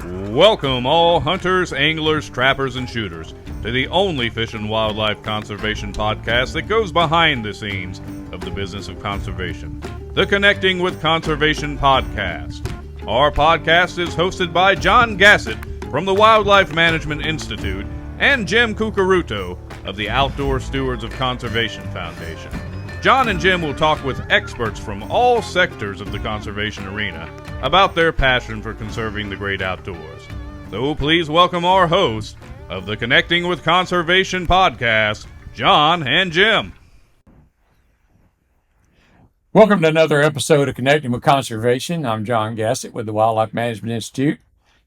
Welcome all hunters, anglers, trappers, and shooters to the only fish and wildlife conservation podcast that goes behind the scenes of the business of conservation, the Connecting with Conservation podcast. Our podcast is hosted by John Gassett from the Wildlife Management Institute and Jim Cucaruto of the Outdoor Stewards of Conservation Foundation. John and Jim will talk with experts from all sectors of the conservation arena about their passion for conserving the great outdoors. So please welcome our hosts of the Connecting with Conservation podcast, John and Jim. Welcome to another episode of Connecting with Conservation. I'm John Gassett with the Wildlife Management Institute,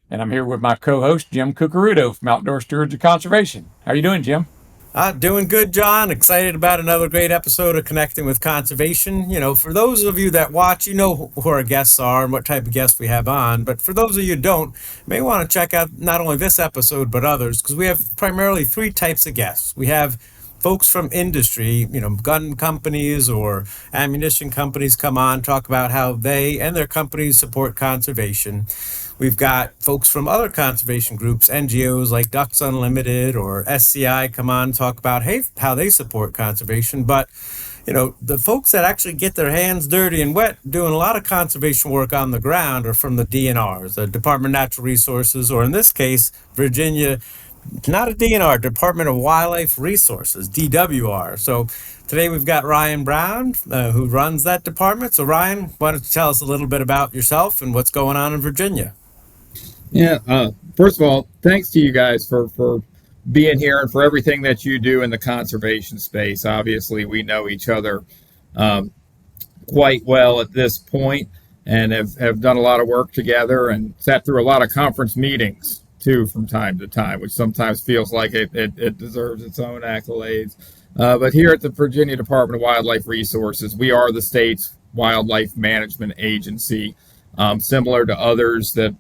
and I'm here with my co-host, Jim Cucaruto from Outdoor Stewards of Conservation. How are you doing, Jim? Doing good, John. Excited about another great episode of Connecting with Conservation. You know, for those of you that watch, you know who our guests are and what type of guests we have on. But for those of you who don't, you may want to check out not only this episode, but others, because we have primarily three types of guests. We have folks from industry, you know, gun companies or ammunition companies come on, talk about how they and their companies support conservation. We've got folks from other conservation groups, NGOs like Ducks Unlimited or SCI come on and talk about how they support conservation. But, you know, the folks that actually get their hands dirty and wet doing a lot of conservation work on the ground are from the DNRs, the Department of Natural Resources, or in this case, Virginia, not a DNR, Department of Wildlife Resources, DWR. So today we've got Ryan Brown, who runs that department. So Ryan, why don't you tell us a little bit about yourself and what's going on in Virginia? Yeah, first of all, thanks to you guys for being here and for everything that you do in the conservation space. Obviously, we know each other quite well at this point and have done a lot of work together and sat through a lot of conference meetings, too, from time to time, which sometimes feels like it deserves its own accolades. But here at the Virginia Department of Wildlife Resources, we are the state's wildlife management agency, similar to others that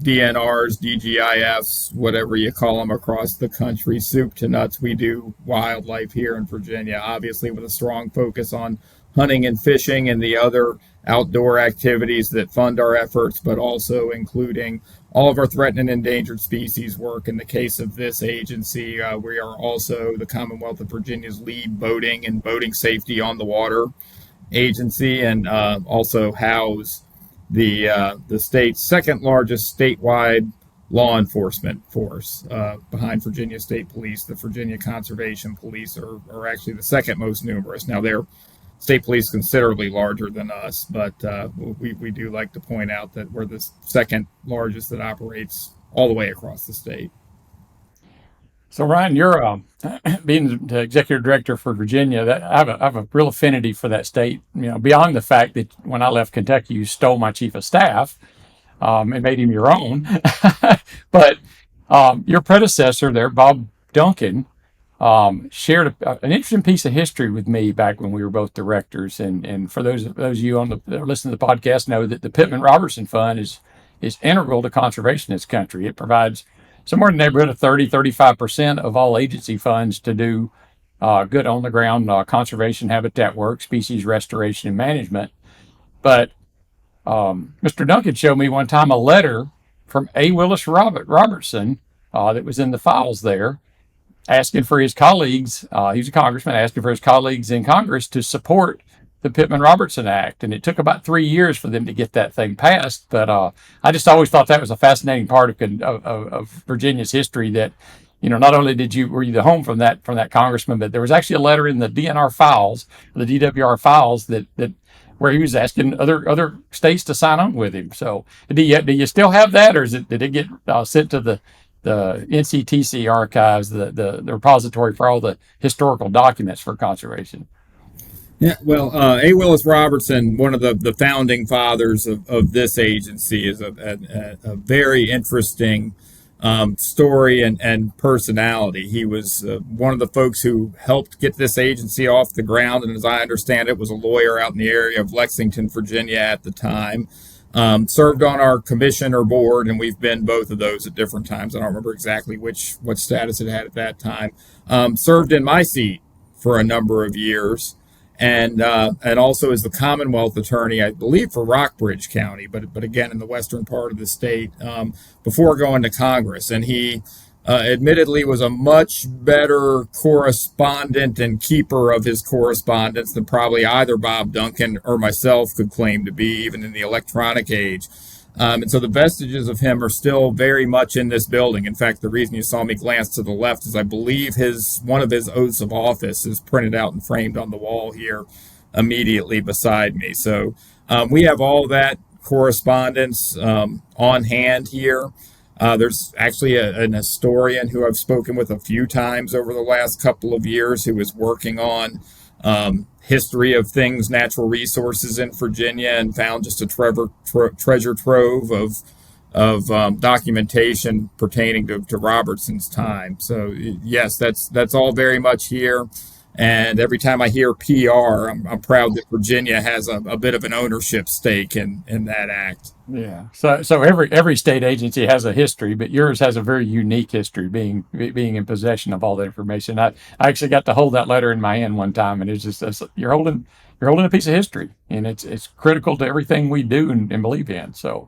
DNRs, DGIFs, whatever you call them across the country, soup to nuts. We do wildlife here in Virginia, obviously with a strong focus on hunting and fishing and the other outdoor activities that fund our efforts, but also including all of our threatened and endangered species work. In the case of this agency, we are also the Commonwealth of Virginia's lead boating and boating safety on the water agency, and also house the state's second largest statewide law enforcement force behind Virginia State Police. The Virginia Conservation Police are actually the second most numerous. Now, their state police considerably larger than us, but we do like to point out that we're the second largest that operates all the way across the state. So Ryan, you're being the executive director for Virginia. I have a real affinity for that state. You know, beyond the fact that when I left Kentucky, you stole my chief of staff and made him your own. But your predecessor there, Bob Duncan, shared an interesting piece of history with me back when we were both directors. And for those of you that are listening to the podcast know that the Pittman-Robertson Fund is integral to conservation in this country. It provides somewhere in the neighborhood of 35% of all agency funds to do good on-the-ground conservation habitat work, species restoration, and management. But Mr. Duncan showed me one time a letter from A. Willis Robertson that was in the files there, asking for his colleagues, he was a congressman, asking for his colleagues in Congress to support the Pittman-Robertson Act. And it took about 3 years for them to get that thing passed. But I just always thought that was a fascinating part of Virginia's history, that, you know, not only were you the home from that congressman, but there was actually a letter in the DNR files, the DWR files, that where he was asking other states to sign on with him. So do you still have that, or did it get sent to the NCTC archives, the repository for all the historical documents for conservation? Yeah, well, A. Willis Robertson, one of the founding fathers of this agency, is a very interesting story and personality. He was one of the folks who helped get this agency off the ground, and as I understand it, was a lawyer out in the area of Lexington, Virginia at the time. Served on our commission or board, and we've been both of those at different times. I don't remember exactly what status it had at that time. Served in my seat for a number of years. and also is the Commonwealth Attorney, I believe, for Rockbridge County, but again in the western part of the state, before going to Congress. And he admittedly was a much better correspondent and keeper of his correspondence than probably either Bob Duncan or myself could claim to be, even in the electronic age. And so the vestiges of him are still very much in this building. In fact, the reason you saw me glance to the left is I believe one of his oaths of office is printed out and framed on the wall here immediately beside me. So we have all that correspondence on hand here. There's actually an historian who I've spoken with a few times over the last couple of years who is working on history of things, natural resources in Virginia, and found just a treasure trove of documentation pertaining to Robertson's time. So yes, that's all very much here. And every time I hear PR, I'm proud that Virginia has a bit of an ownership stake in that act. Yeah. So every state agency has a history, but yours has a very unique history, being in possession of all the information. I actually got to hold that letter in my hand one time, and you're holding a piece of history, and it's critical to everything we do and believe in. So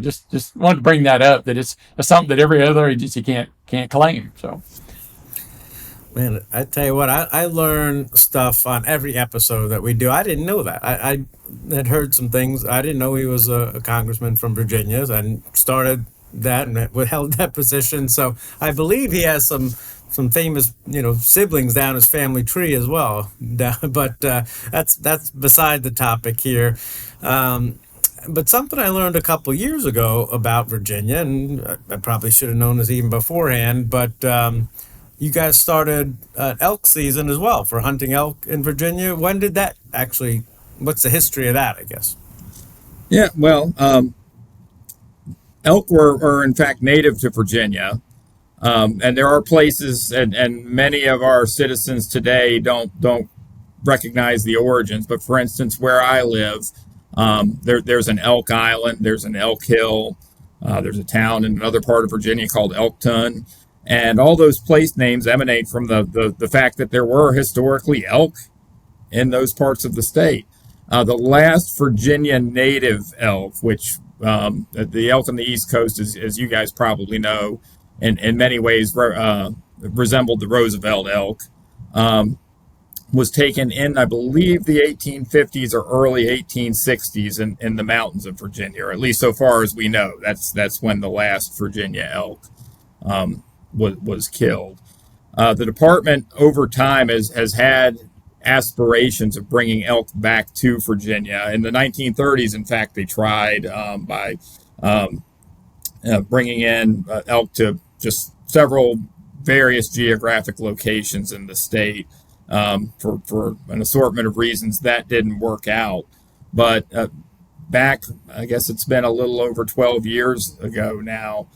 just wanted to bring that up, that it's something that every other agency can't claim. So. Man, I tell you what, I learn stuff on every episode that we do. I didn't know that. I had heard some things. I didn't know he was a congressman from Virginia, and started that and held that position. So I believe he has some famous, siblings down his family tree as well. But that's beside the topic here. But something I learned a couple years ago about Virginia, and I probably should have known this even beforehand, but you guys started elk season as well for hunting elk in Virginia. When did that actually, what's the history of that, I guess? Yeah, well, elk are in fact native to Virginia. And there are places, and many of our citizens today don't recognize the origins. But for instance, where I live, there's an Elk Island, there's an Elk Hill, there's a town in another part of Virginia called Elkton. And all those place names emanate from the fact that there were historically elk in those parts of the state. The last Virginia native elk, which the elk on the East Coast, as you guys probably know, in many ways resembled the Roosevelt elk, was taken in, I believe, the 1850s or early 1860s in the mountains of Virginia, or at least so far as we know. That's when the last Virginia elk was killed. The department over time has had aspirations of bringing elk back to Virginia. In the 1930s, in fact, they tried by bringing in elk to just several various geographic locations in the state for an assortment of reasons. That didn't work out. But back, I guess it's been a little over 12 years ago now,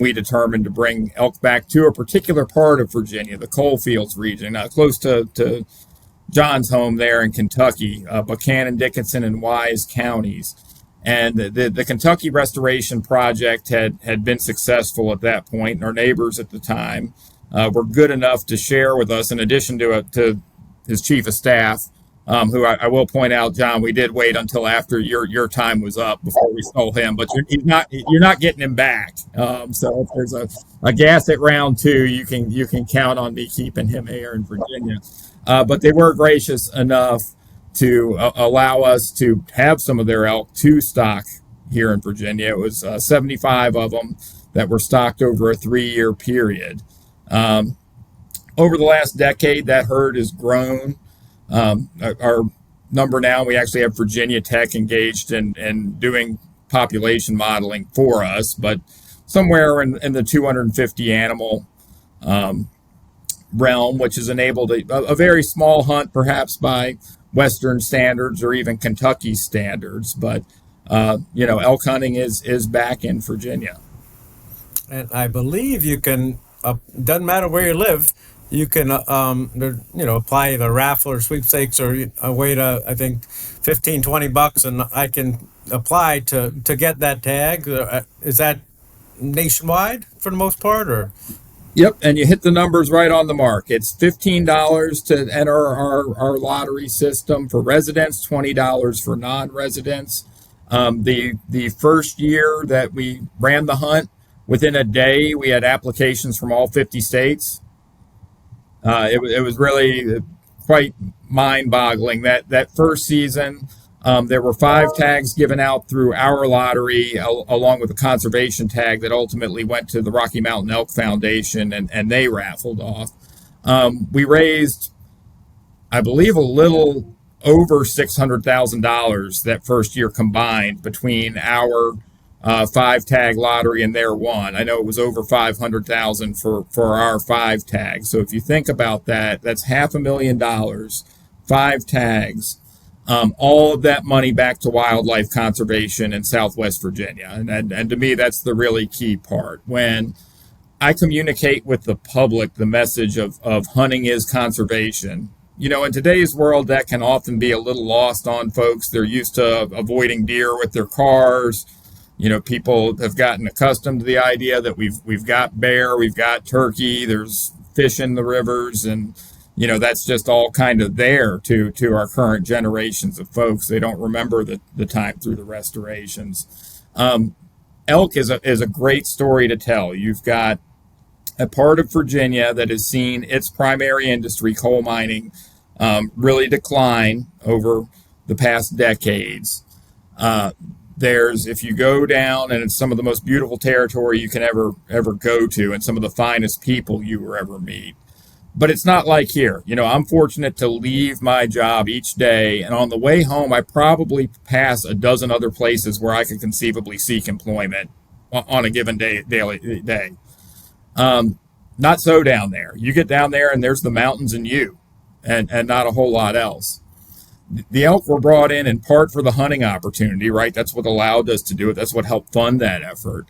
we determined to bring elk back to a particular part of Virginia, the Coalfields region, close to John's home there in Kentucky, Buchanan, Dickinson, and Wise counties. And the Kentucky Restoration Project had been successful at that point, and our neighbors at the time were good enough to share with us, in addition to his chief of staff, who I will point out, John, we did wait until after your time was up before we stole him, but you're not getting him back. So if there's a gas at round 2, you can count on me keeping him here in Virginia. But they were gracious enough to allow us to have some of their elk to stock here in Virginia. It was 75 of them that were stocked over a 3-year period. Over the last decade, that herd has grown. Our number now, we actually have Virginia Tech engaged in doing population modeling for us, but somewhere in the 250 animal realm, which has enabled a very small hunt, perhaps by Western standards or even Kentucky standards. But, elk hunting is back in Virginia. And I believe you can, doesn't matter where you live, you can, apply the raffle or sweepstakes or a way to, I think, $15-20, and I can apply to get that tag. Is that nationwide for the most part, or? Yep, and you hit the numbers right on the mark. It's $15 to enter our lottery system for residents, $20 for non-residents. The first year that we ran the hunt, within a day we had applications from all 50 states. It was really quite mind-boggling that first season. There were 5 tags given out through our lottery, along with a conservation tag that ultimately went to the Rocky Mountain Elk Foundation, and they raffled off. We raised, I believe, a little over $600,000 that first year combined between our 5 tag lottery and their one. I know it was over 500,000 for our 5 tags. So if you think about that, that's $500,000, 5 tags. All of that money back to wildlife conservation in Southwest Virginia. And to me, that's the really key part. When I communicate with the public the message of hunting is conservation, in today's world, that can often be a little lost on folks. They're used to avoiding deer with their cars. People have gotten accustomed to the idea that we've got bear, we've got turkey, there's fish in the rivers, and that's just all kind of there to our current generations of folks. They don't remember the time through the restorations. Elk is a great story to tell. You've got a part of Virginia that has seen its primary industry, coal mining, really decline over the past decades. If you go down, and it's some of the most beautiful territory you can ever go to, and some of the finest people you will ever meet. But it's not like here. I'm fortunate to leave my job each day, and on the way home, I probably pass a dozen other places where I could conceivably seek employment on a given day. Not so down there. You get down there, and there's the mountains and you, and not a whole lot else. The elk were brought in part for the hunting opportunity, right? That's what allowed us to do it. That's what helped fund that effort.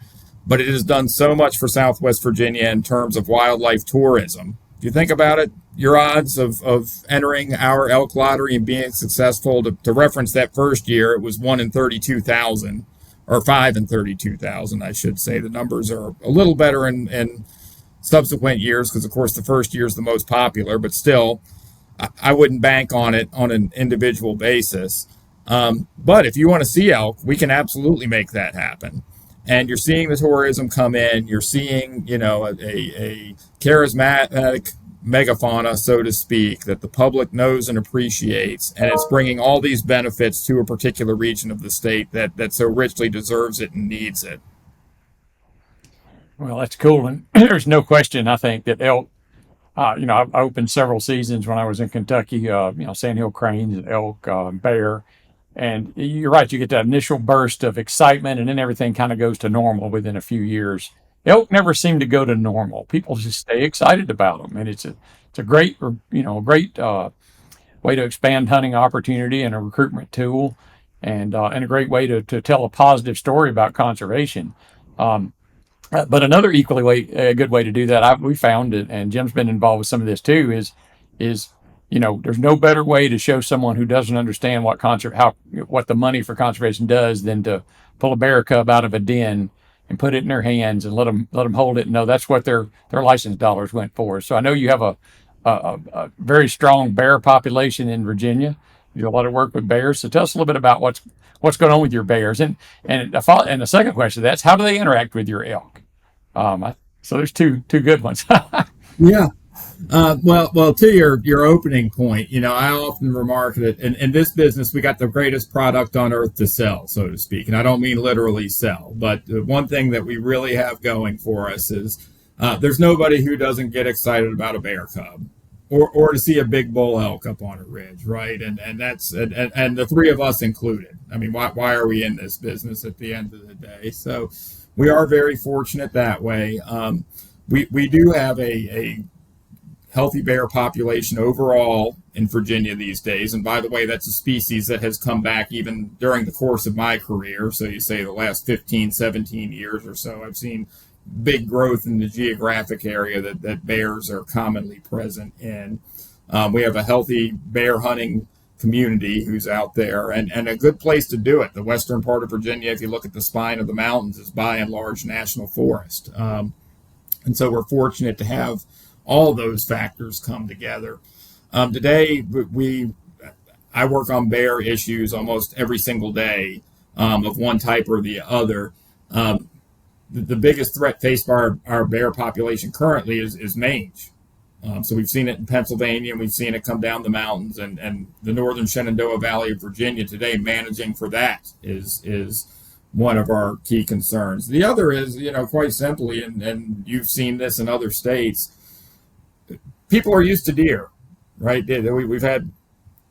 But it has done so much for Southwest Virginia in terms of wildlife tourism. If you think about it, your odds of entering our elk lottery and being successful, to reference that first year, it was 1 in 32,000, or 5 in 32,000, I should say. The numbers are a little better in subsequent years because, of course, the first year is the most popular, but still, I wouldn't bank on it on an individual basis. But if you want to see elk, we can absolutely make that happen. And you're seeing the tourism come in. You're seeing, a charismatic megafauna, so to speak, that the public knows and appreciates. And it's bringing all these benefits to a particular region of the state that so richly deserves it and needs it. Well, that's cool. And there's no question, I think, that elk, I opened several seasons when I was in Kentucky, sandhill cranes, elk, bear. And you're right, you get that initial burst of excitement, and then everything kind of goes to normal within a few years. Elk never seem to go to normal. People just stay excited about them, and it's a great, way to expand hunting opportunity and a recruitment tool, and a great way to tell a positive story about conservation. But another a good way to do that, we found it, and Jim's been involved with some of this too, is there's no better way to show someone who doesn't understand what the money for conservation does than to pull a bear cub out of a den and put it in their hands and let them hold it and know that's what their license dollars went for. So I know you have a very strong bear population in Virginia. You do a lot of work with bears. So tell us a little bit about what's going on with your bears. And the second question, that's how do they interact with your elk? So there's two good ones. Yeah. Well, to your opening point, I often remark that in this business, we got the greatest product on earth to sell, so to speak. And I don't mean literally sell, but the one thing that we really have going for us is there's nobody who doesn't get excited about a bear cub or to see a big bull elk up on a ridge, right? And that's and the three of us included. I mean, why are we in this business at the end of the day? So we are very fortunate that way. We do have a healthy bear population overall in Virginia these days. And by the way, that's a species that has come back even during the course of my career. So you say the last 15, 17 years or so, I've seen big growth in the geographic area that bears are commonly present in. We have a healthy bear hunting community who's out there and a good place to do it. The western part of Virginia, if you look at the spine of the mountains, is by and large national forest. And so we're fortunate to have all those factors come together. Today, I work on bear issues almost every single day, of one type or the other. The biggest threat faced by our bear population currently is mange. So we've seen it in Pennsylvania, and we've seen it come down the mountains, and the northern Shenandoah Valley of Virginia today. Managing for that is one of our key concerns. The other is, quite simply, and you've seen this in other states, people are used to deer, right? We've had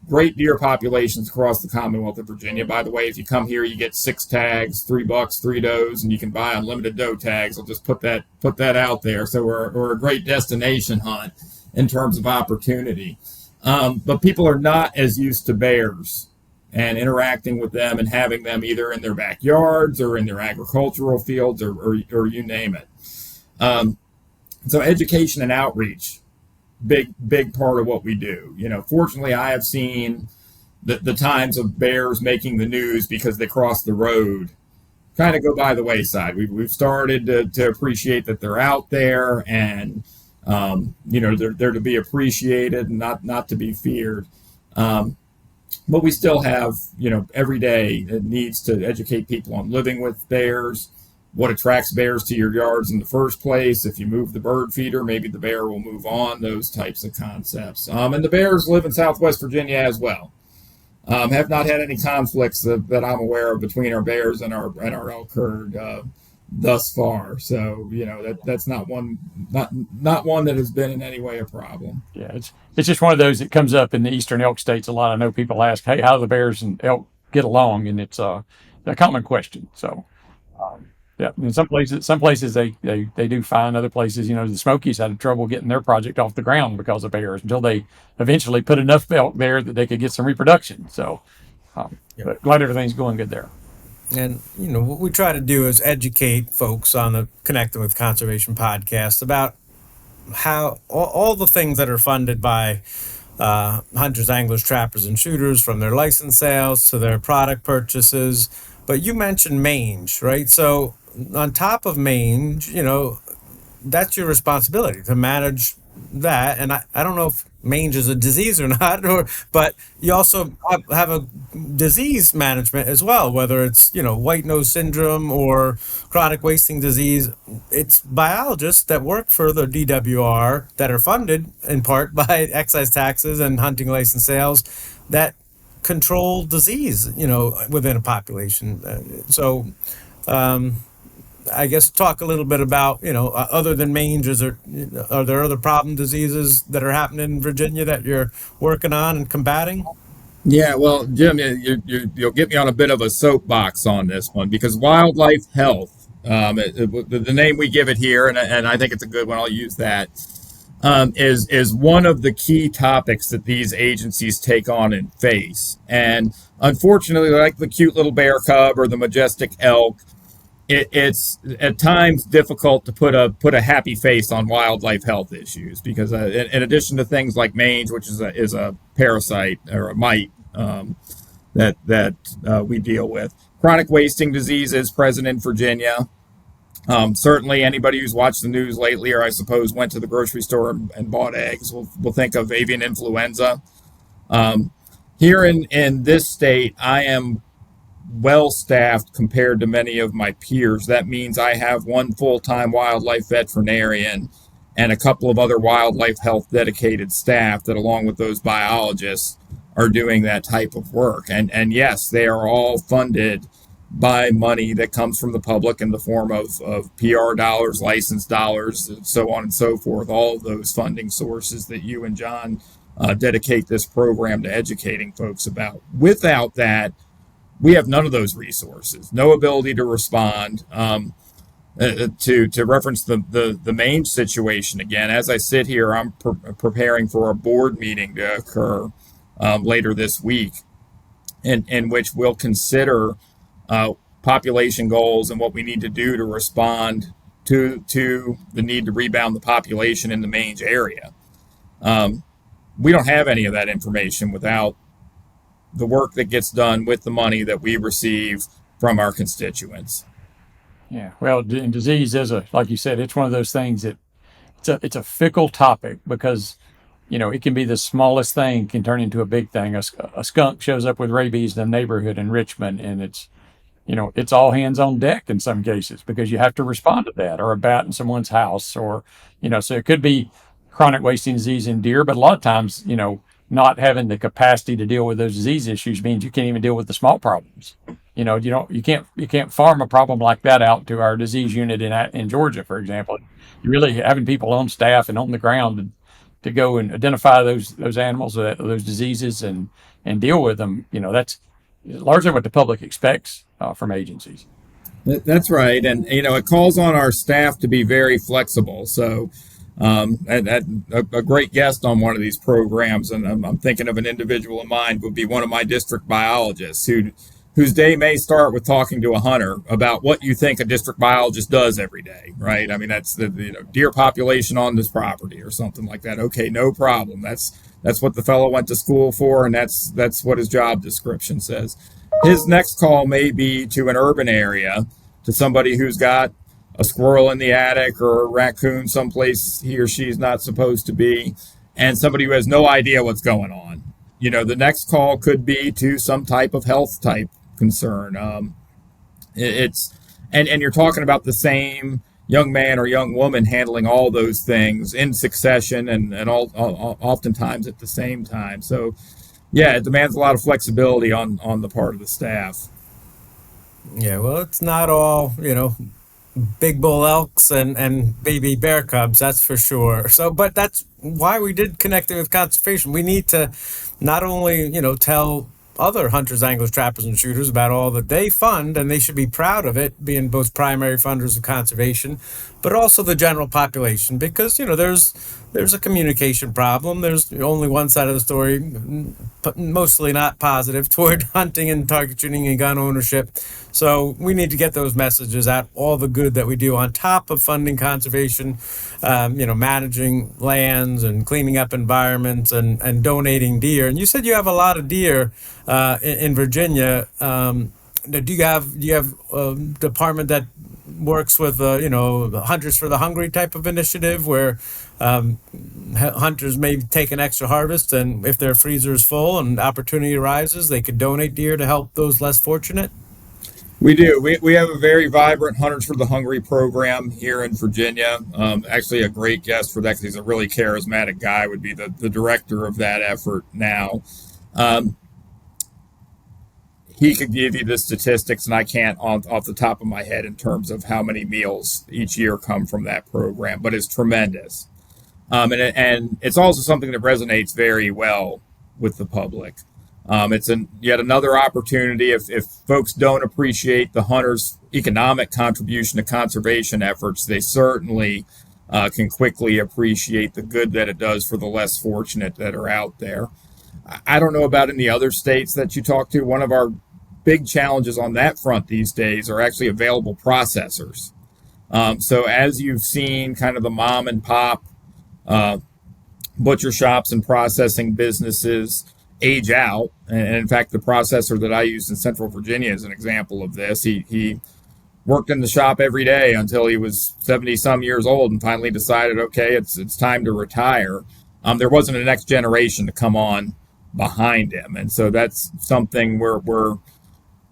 great deer populations across the Commonwealth of Virginia. By the way, if you come here, you get 6 tags, 3 bucks, 3 does, and you can buy unlimited doe tags. I'll just put that out there. So we're a great destination hunt in terms of opportunity. But people are not as used to bears and interacting with them and having them either in their backyards or in their agricultural fields or you name it. So education and outreach, big part of what we do. Fortunately, I have seen the times of bears making the news because they crossed the road kind of go by the wayside. We've started to appreciate that they're out there, and they're to be appreciated and not to be feared. But we still have, every day it needs to educate people on living with bears, what attracts bears to your yards in the first place. If you move the bird feeder, maybe the bear will move on, those types of concepts. And the bears live in Southwest Virginia as well. Have not had any conflicts that I'm aware of between our bears and our elk herd thus far. So, that's not one that has been in any way a problem. Yeah, it's just one of those that comes up in the eastern elk states a lot. I know people ask, "Hey, how do the bears and elk get along?" And it's a common question. So, yeah, in some places they do fine. Other places, the Smokies had trouble getting their project off the ground because of bears until they eventually put enough elk there that they could get some reproduction. So, but glad everything's going good there. And, what we try to do is educate folks on the Connecting with Conservation podcast about how all the things that are funded by hunters, anglers, trappers, and shooters, from their license sales to their product purchases. But you mentioned mange, right? So on top of mange, that's your responsibility to manage that. And I don't know if mange is a disease or not, but you also have a disease management as well, whether it's, white nose syndrome or chronic wasting disease. It's biologists that work for the DWR that are funded in part by excise taxes and hunting license sales that control disease, within a population. So, I guess talk a little bit about, other than mange, are there other problem diseases that are happening in Virginia that you're working on and combating? Yeah, well, Jim, you'll get me on a bit of a soapbox on this one, because wildlife health, the name we give it here, and I think it's a good one, I'll use that, is one of the key topics that these agencies take on and face. And unfortunately, like the cute little bear cub or the majestic elk, it's at times difficult to put a happy face on wildlife health issues, because in addition to things like mange, which is a parasite or a mite that we deal with, chronic wasting disease is present in Virginia. Certainly anybody who's watched the news lately, or I suppose went to the grocery store and bought eggs, will think of avian influenza. Here in this state, I am well staffed compared to many of my peers. That means I have one full-time wildlife veterinarian and a couple of other wildlife health dedicated staff that, along with those biologists, are doing that type of work. And yes, they are all funded by money that comes from the public in the form of PR dollars, license dollars, and so on and so forth. All of those funding sources that you and John dedicate this program to educating folks about. Without that, we have none of those resources, no ability to respond. To reference the mange situation again, as I sit here, I'm preparing for a board meeting to occur later this week, in which we'll consider population goals and what we need to do to respond to the need to rebound the population in the mange area. We don't have any of that information without the work that gets done with the money that we receive from our constituents. Yeah, well, and disease is like you said, it's one of those things that it's a fickle topic because it can be the smallest thing can turn into a big thing. A skunk shows up with rabies in a neighborhood in Richmond, and it's all hands on deck in some cases because you have to respond to that, or a bat in someone's house, or so it could be chronic wasting disease in deer, but a lot of times, not having the capacity to deal with those disease issues means you can't even deal with the small problems. You can't farm a problem like that out to our disease unit in Georgia, for example. You really having people on staff and on the ground to go and identify those animals, those diseases, and deal with them. That's largely what the public expects from agencies. That's right, and it calls on our staff to be very flexible. So, a great guest on one of these programs, and I'm thinking of an individual in mind, would be one of my district biologists whose day may start with talking to a hunter about what you think a district biologist does every day, right? I mean, that's the deer population on this property or something like that. Okay, no problem. That's what the fellow went to school for, and that's what his job description says. His next call may be to an urban area, to somebody who's got a squirrel in the attic or a raccoon someplace he or she's not supposed to be, and somebody who has no idea what's going on. The next call could be to some type of health type concern. It's and you're talking about the same young man or young woman handling all those things in succession and oftentimes at the same time. So, yeah, it demands a lot of flexibility on the part of the staff. Yeah, well, it's not all, big bull elks and baby bear cubs, that's for sure. So, but that's why we did Connecting with Conservation. We need to not only, tell other hunters, anglers, trappers, and shooters about all that they fund, and they should be proud of it, being both primary funders of conservation, but also the general population, because there's a communication problem. There's only one side of the story, mostly not positive, toward hunting and target shooting and gun ownership. So we need to get those messages out, all the good that we do on top of funding conservation, managing lands and cleaning up environments and donating deer. And you said you have a lot of deer in Virginia. Do you have a department that works with Hunters for the Hungry type of initiative where hunters may take an extra harvest, and if their freezer is full and opportunity arises, they could donate deer to help those less fortunate? We do. We have a very vibrant Hunters for the Hungry program here in Virginia. Actually, a great guest for that because he's a really charismatic guy, would be the director of that effort now. He could give you the statistics, and I can't off the top of my head in terms of how many meals each year come from that program, but it's tremendous. And it's also something that resonates very well with the public. It's yet another opportunity if folks don't appreciate the hunters' economic contribution to conservation efforts, they certainly can quickly appreciate the good that it does for the less fortunate that are out there. I don't know about in the other states that you talk to. One of our big challenges on that front these days are actually available processors. So as you've seen kind of the mom and pop butcher shops and processing businesses age out, and in fact, the processor that I used in Central Virginia is an example of this. He worked in the shop every day until he was 70 some years old and finally decided, okay, it's time to retire. There wasn't a next generation to come on behind him. And so that's something we're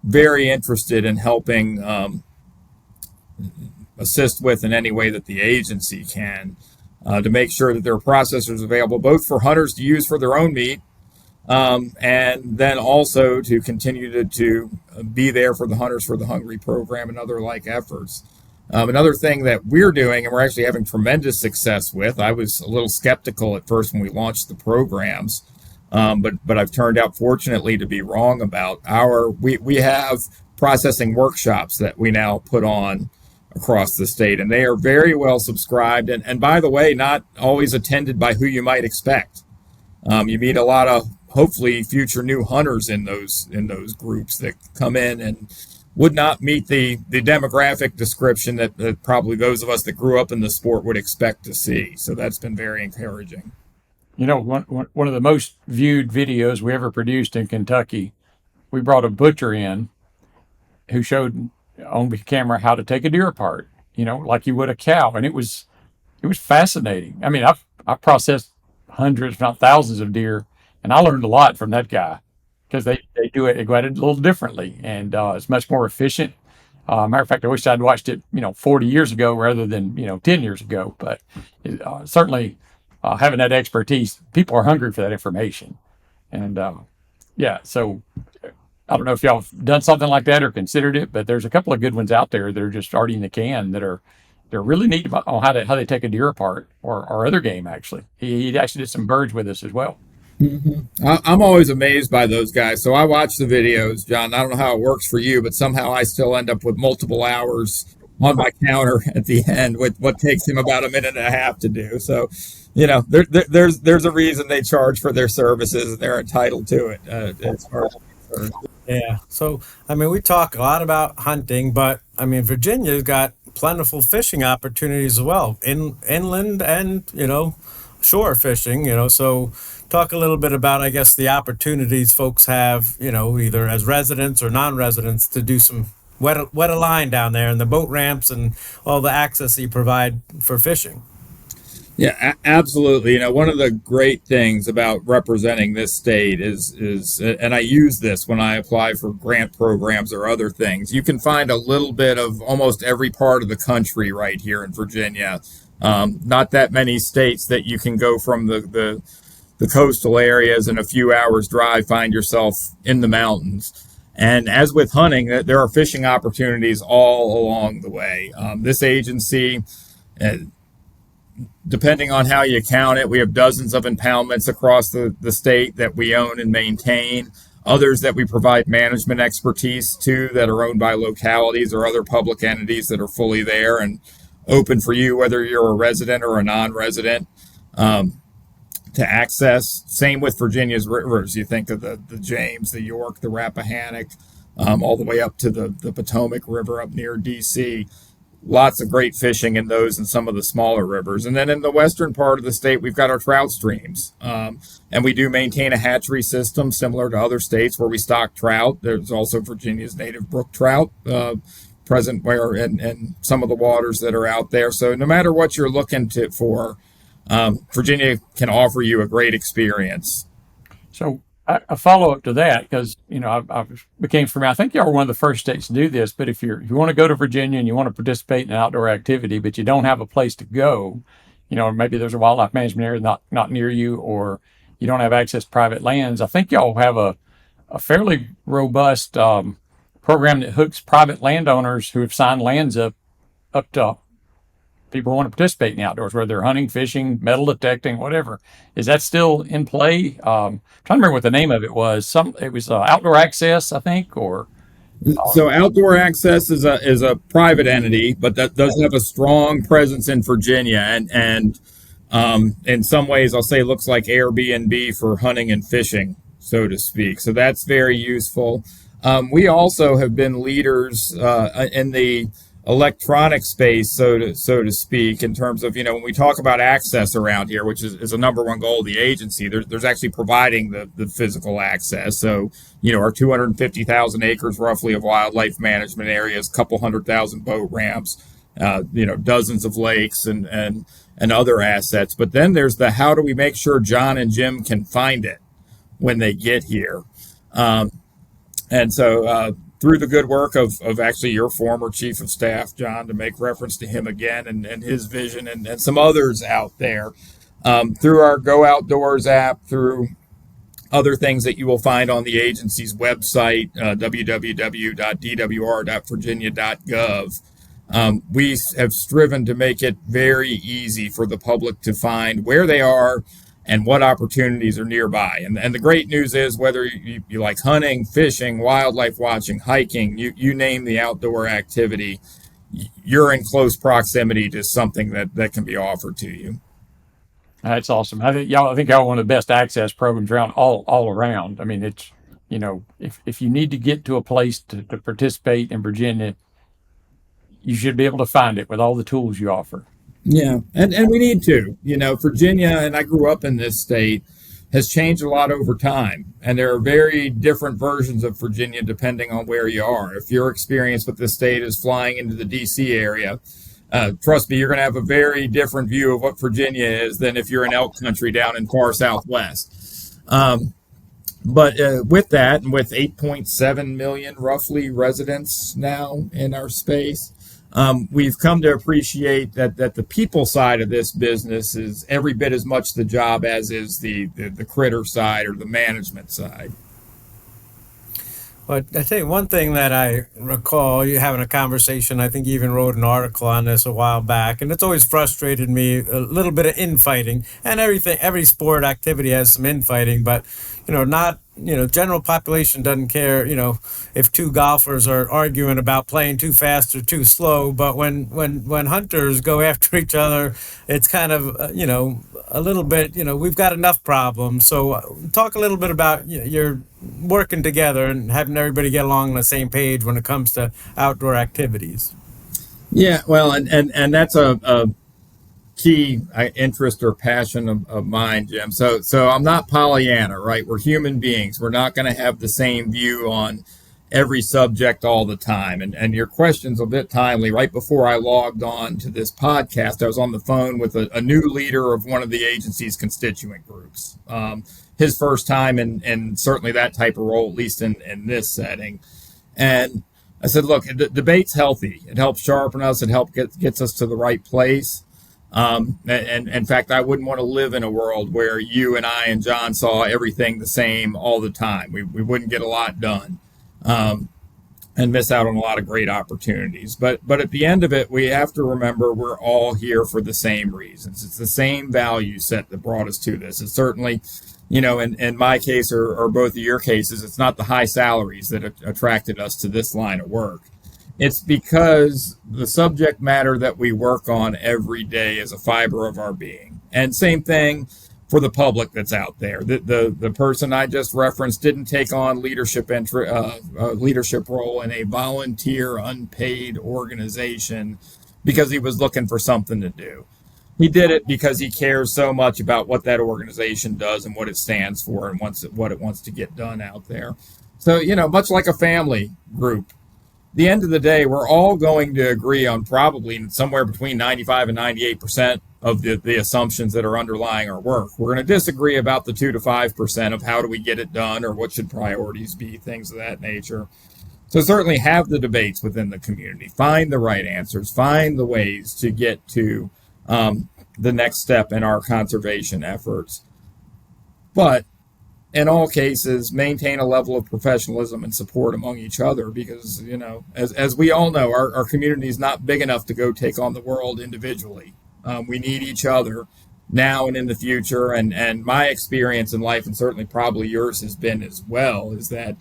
very interested in helping assist with in any way that the agency can, to make sure that there are processors available both for hunters to use for their own meat, and then also to continue to be there for the Hunters for the Hungry program and other like efforts. Another thing that we're doing, and we're actually having tremendous success with, I was a little skeptical at first when we launched the programs, but I've turned out fortunately to be wrong about we have processing workshops that we now put on across the state, and they are very well subscribed, and by the way, not always attended by who you might expect. You meet a lot of hopefully future new hunters in those groups that come in and would not meet the demographic description that probably those of us that grew up in the sport would expect to see. So that's been very encouraging. One of the most viewed videos we ever produced in Kentucky, we brought a butcher in who showed on the camera how to take a deer apart, like you would a cow. And it was it was fascinating. I mean, I processed hundreds, if not thousands, of deer, and I learned a lot from that guy because they do it, they go at it a little differently, and it's much more efficient. Matter of fact, I wish I'd watched it, 40 years ago rather than 10 years ago. But certainly, having that expertise, people are hungry for that information, and yeah. So I don't know if y'all have done something like that or considered it, but there's a couple of good ones out there that are just already in the can that are they're really neat about on how they take a deer apart or other game. Actually, he actually did some birds with us as well. I'm always amazed by those guys. So I watch the videos, John. I don't know how it works for you, but somehow I still end up with multiple hours on my counter at the end with what takes him about a minute and a half to do. So, there's a reason they charge for their services, and they're entitled to it. As far as I'm concerned. Yeah. So, I mean, we talk a lot about hunting, but I mean, Virginia's got plentiful fishing opportunities as well, inland and, shore fishing, So, talk a little bit about, I guess, the opportunities folks have, either as residents or non-residents to do some wet a line down there and the boat ramps and all the access that you provide for fishing. Yeah, absolutely. One of the great things about representing this state is, and I use this when I apply for grant programs or other things, you can find a little bit of almost every part of the country right here in Virginia. Not that many states that you can go from the coastal areas in a few hours drive, find yourself in the mountains. And as with hunting, there are fishing opportunities all along the way. This agency, depending on how you count it, we have dozens of impoundments across the state that we own and maintain, others that we provide management expertise to that are owned by localities or other public entities that are fully there and open for you, whether you're a resident or a non-resident, to access. Same with Virginia's rivers. You think of the James, the York, the Rappahannock, all the way up to the Potomac River up near D.C., lots of great fishing in those and some of the smaller rivers. And then in the western part of the state, we've got our trout streams. And we do maintain a hatchery system similar to other states where we stock trout. There's also Virginia's native brook trout present where in some of the waters that are out there. So no matter what you're looking for, Virginia can offer you a great experience. So a follow up to that, because I became familiar. I think y'all were one of the first states to do this. But if you want to go to Virginia and you want to participate in an outdoor activity, but you don't have a place to go, maybe there's a wildlife management area not near you, or you don't have access to private lands. I think y'all have a fairly robust program that hooks private landowners who have signed lands up to people who want to participate in the outdoors, whether they're hunting, fishing, metal detecting, whatever. Is that still in play? Trying to remember what the name of it was. It was Outdoor Access, I think, or. So Outdoor Access is a private entity, but that does have a strong presence in Virginia, and in some ways, I'll say, it looks like Airbnb for hunting and fishing, so to speak. So that's very useful. We also have been leaders in the electronic space, so to speak, in terms of, when we talk about access around here, which is a number one goal of the agency, there's actually providing the physical access. So, our 250,000 acres roughly of wildlife management areas, couple 100,000 boat ramps, dozens of lakes and other assets. But then there's the how do we make sure John and Jim can find it when they get here? And so through the good work of actually your former chief of staff, John, to make reference to him again and his vision and some others out there, through our Go Outdoors app, through other things that you will find on the agency's website, www.dwr.virginia.gov, we have striven to make it very easy for the public to find where they are and what opportunities are nearby. And the great news is, whether you like hunting, fishing, wildlife watching, hiking, you name the outdoor activity, you're in close proximity to something that can be offered to you. That's awesome. I think y'all are one of the best access programs around all around. I mean, it's, if you need to get to a place to participate in Virginia, you should be able to find it with all the tools you offer. Yeah, and we need to. Virginia, and I grew up in this state, has changed a lot over time. And there are very different versions of Virginia depending on where you are. If your experience with the state is flying into the D.C. area, trust me, you're going to have a very different view of what Virginia is than if you're in elk country down in far southwest. But with that, and with 8.7 million roughly residents now in our space, we've come to appreciate that the people side of this business is every bit as much the job as is the critter side or the management side. But I tell you one thing that I recall you having a conversation. I think you even wrote an article on this a while back, and it's always frustrated me, a little bit of infighting. And every sport activity has some infighting, but not general population doesn't care if two golfers are arguing about playing too fast or too slow. But when hunters go after each other, it's kind of a little bit we've got enough problems. So talk a little bit about your working together and having everybody get along on the same page when it comes to outdoor activities. Yeah, well, and that's a key interest or passion of mine, Jim. So I'm not Pollyanna, right? We're human beings. We're not going to have the same view on every subject all the time. And your question's a bit timely. Right before I logged on to this podcast, I was on the phone with a new leader of one of the agency's constituent groups. His first time in certainly that type of role, at least in this setting. And I said, look, the debate's healthy. It helps sharpen us. It helps gets us to the right place. And in fact, I wouldn't want to live in a world where you and I and John saw everything the same all the time. We wouldn't get a lot done, and miss out on a lot of great opportunities. But at the end of it, we have to remember we're all here for the same reasons. It's the same value set that brought us to this. It's certainly, in my case or both of your cases, it's not the high salaries that attracted us to this line of work. It's because the subject matter that we work on every day is a fiber of our being. And same thing for the public that's out there. The person I just referenced didn't take on leadership role in a volunteer, unpaid organization because he was looking for something to do. He did it because he cares so much about what that organization does and what it stands for and what it wants to get done out there. So, much like a family group, the end of the day, we're all going to agree on probably somewhere between 95 and 98% of the assumptions that are underlying our work. We're going to disagree about the 2 to 5% of how do we get it done or what should priorities be, things of that nature. So certainly have the debates within the community, find the right answers, find the ways to get to the next step in our conservation efforts. But in all cases, maintain a level of professionalism and support among each other because, as we all know, our community is not big enough to go take on the world individually. We need each other now and in the future. And my experience in life, and certainly probably yours has been as well, is that,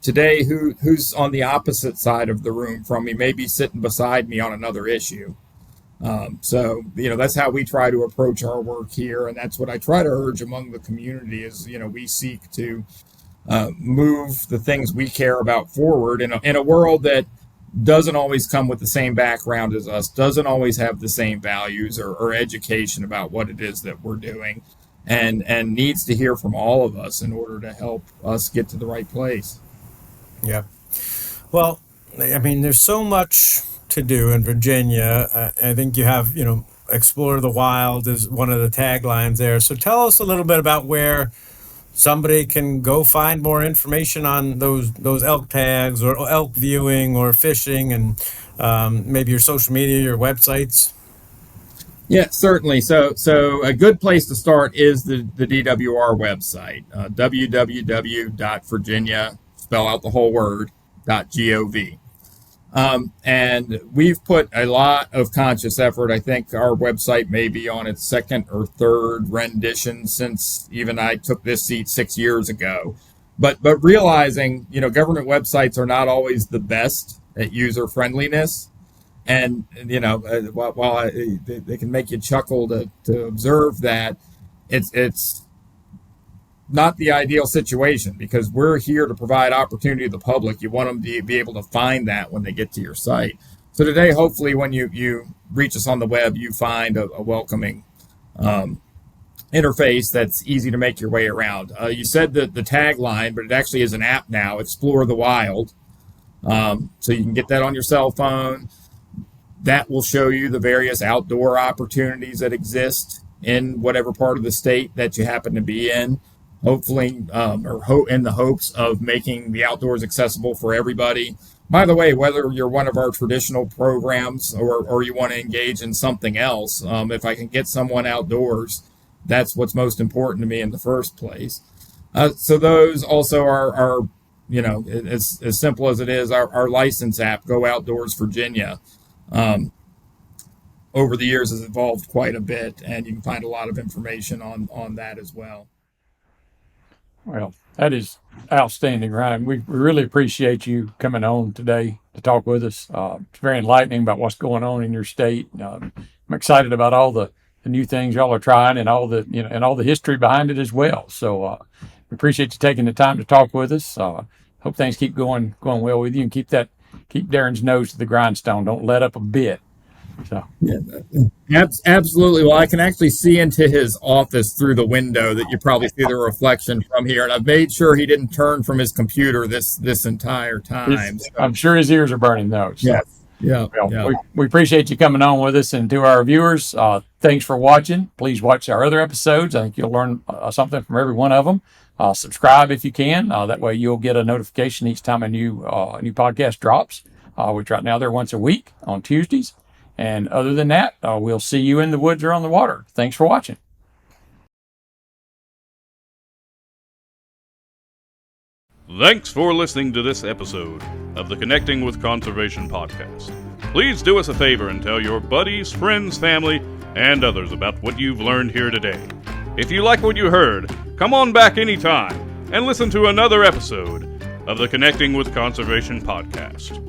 today who's on the opposite side of the room from me may be sitting beside me on another issue. So that's how we try to approach our work here. And that's what I try to urge among the community is, we seek to move the things we care about forward in a world that doesn't always come with the same background as us, doesn't always have the same values or education about what it is that we're doing and needs to hear from all of us in order to help us get to the right place. Yeah. Well, I mean, there's so much to do in Virginia. I think you have, explore the wild is one of the taglines there. So tell us a little bit about where somebody can go find more information on those elk tags or elk viewing or fishing and maybe your social media, your websites. Yeah, certainly. So a good place to start is the DWR website, www.virginia, spell out the whole word, .gov. And we've put a lot of conscious effort. I think our website may be on its second or third rendition since even I took this seat 6 years ago. But realizing, government websites are not always the best at user friendliness. And, while they can make you chuckle to observe that, it's not the ideal situation because we're here to provide opportunity to the public. You want them to be able to find that when they get to your site. So today, hopefully, when you reach us on the web, you find a welcoming interface that's easy to make your way around. You said the tagline, but it actually is an app now, Explore the Wild. So you can get that on your cell phone. that will show you the various outdoor opportunities that exist in whatever part of the state that you happen to be in. Hopefully, in the hopes of making the outdoors accessible for everybody. By the way, whether you're one of our traditional programs or you want to engage in something else, if I can get someone outdoors, that's what's most important to me in the first place. So those also are as simple as it is, our license app, Go Outdoors Virginia, over the years has evolved quite a bit, and you can find a lot of information on that as well. Well, that is outstanding, Ryan. We really appreciate you coming on today to talk with us. It's very enlightening about what's going on in your state. I'm excited about all the new things y'all are trying and all the history behind it as well. So we appreciate you taking the time to talk with us. Hope things keep going well with you, and keep Darren's nose to the grindstone. Don't let up a bit. So yeah, absolutely. Well, I can actually see into his office through the window that you probably see the reflection from here, and I've made sure he didn't turn from his computer this entire time. So. I'm sure his ears are burning though. So. Yes. Yeah. We appreciate you coming on with us, and to our viewers, thanks for watching. Please watch our other episodes. I think you'll learn something from every one of them. Subscribe if you can. That way you'll get a notification each time a new podcast drops, which right now they're once a week on Tuesdays. And other than that, we'll see you in the woods or on the water. Thanks for watching. Thanks for listening to this episode of the Connecting with Conservation podcast. Please do us a favor and tell your buddies, friends, family, and others about what you've learned here today. If you like what you heard, come on back anytime and listen to another episode of the Connecting with Conservation podcast.